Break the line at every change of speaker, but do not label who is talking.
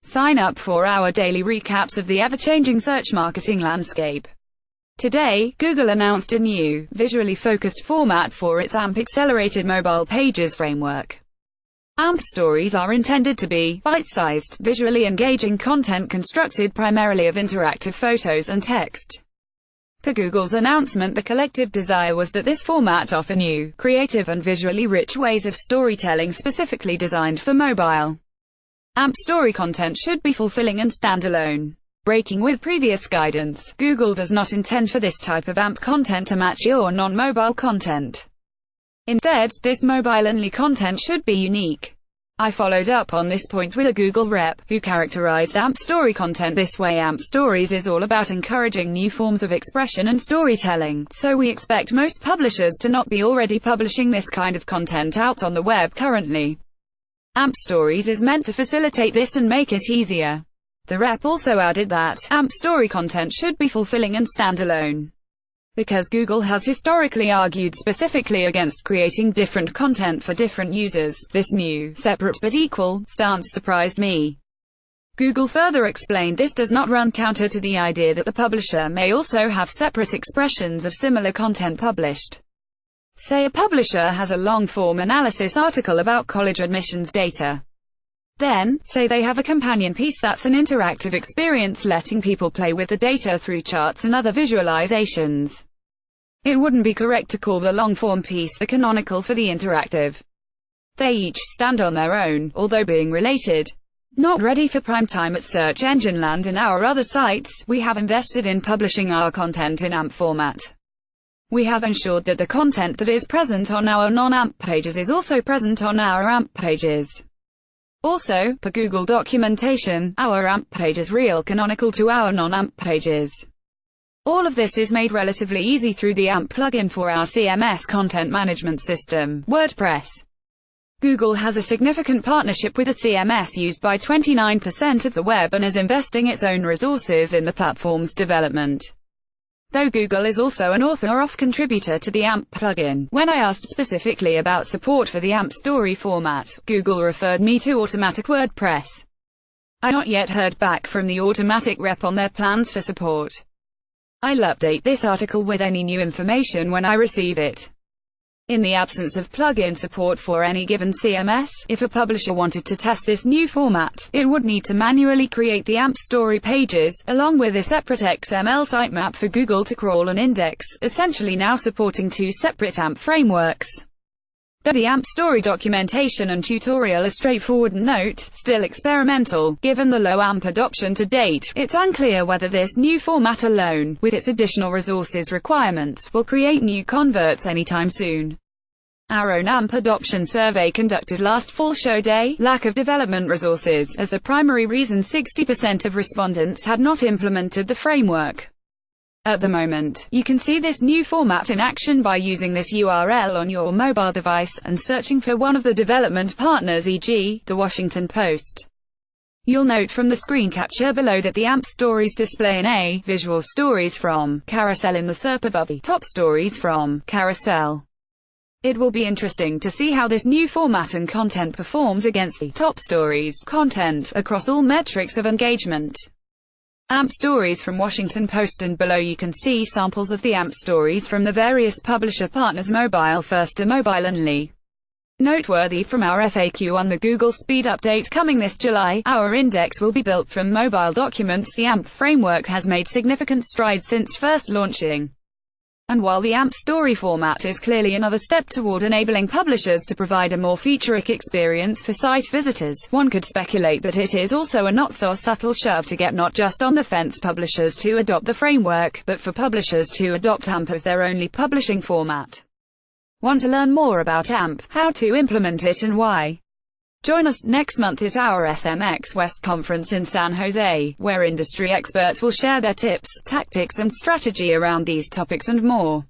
Sign up for our daily recaps of the ever-changing search marketing landscape. Today, Google announced a new, visually focused format for its AMP Accelerated Mobile Pages framework. AMP stories are intended to be bite-sized, visually engaging content constructed primarily of interactive photos and text. Per Google's announcement, the collective desire was that this format offer new, creative and visually rich ways of storytelling specifically designed for mobile. AMP story content should be fulfilling and standalone. Breaking with previous guidance, Google does not intend for this type of AMP content to match your non-mobile content. Instead, this mobile-only content should be unique. I followed up on this point with a Google rep, who characterized AMP story content this way: AMP stories is all about encouraging new forms of expression and storytelling, so we expect most publishers to not be already publishing this kind of content out on the web currently. AMP stories is meant to facilitate this and make it easier. The rep also added that AMP story content should be fulfilling and standalone. Because Google has historically argued specifically against creating different content for different users, this new, separate but equal, stance surprised me. Google further explained this does not run counter to the idea that the publisher may also have separate expressions of similar content published. Say a publisher has a long-form analysis article about college admissions data. Then, say they have a companion piece that's an interactive experience letting people play with the data through charts and other visualizations. It wouldn't be correct to call the long-form piece the canonical for the interactive. They each stand on their own, although being related. Not ready for prime time at Search Engine Land and our other sites, we have invested in publishing our content in AMP format. We have ensured that the content that is present on our non-AMP pages is also present on our AMP pages. Also, per Google documentation, our AMP page is real canonical to our non-AMP pages. All of this is made relatively easy through the AMP plugin for our CMS content management system, WordPress. Google has a significant partnership with a CMS used by 29% of the web and is investing its own resources in the platform's development. Though Google is also an author-off contributor to the AMP plugin, when I asked specifically about support for the AMP story format, Google referred me to Automatic WordPress. I not yet heard back from the Automatic rep on their plans for support. I'll update this article with any new information when I receive it. In the absence of plugin support for any given CMS, if a publisher wanted to test this new format, it would need to manually create the AMP story pages, along with a separate XML sitemap for Google to crawl and index, essentially now supporting two separate AMP frameworks. Though the AMP story documentation and tutorial are straightforward and note, still experimental, given the low AMP adoption to date, it's unclear whether this new format alone, with its additional resources requirements, will create new converts anytime soon. Our own AMP adoption survey conducted last fall showed a lack of development resources as the primary reason. 60% of respondents had not implemented the framework. At the moment, you can see this new format in action by using this URL on your mobile device, and searching for one of the development partners, e.g., The Washington Post. You'll note from the screen capture below that the AMP stories display an visual stories from carousel in the SERP above the top stories from carousel. It will be interesting to see how this new format and content performs against the top stories content across all metrics of engagement. AMP stories from Washington Post, and below you can see samples of the AMP stories from the various publisher partners, mobile first or mobile only. Noteworthy from our FAQ on the Google Speed update coming this July, our index will be built from mobile documents. The AMP framework has made significant strides since first launching. And while the AMP story format is clearly another step toward enabling publishers to provide a more feature-rich experience for site visitors, one could speculate that it is also a not-so-subtle shove to get not just on-the-fence publishers to adopt the framework, but for publishers to adopt AMP as their only publishing format. Want to learn more about AMP, how to implement it and why? Join us next month at our SMX West conference in San Jose, where industry experts will share their tips, tactics and strategy around these topics and more.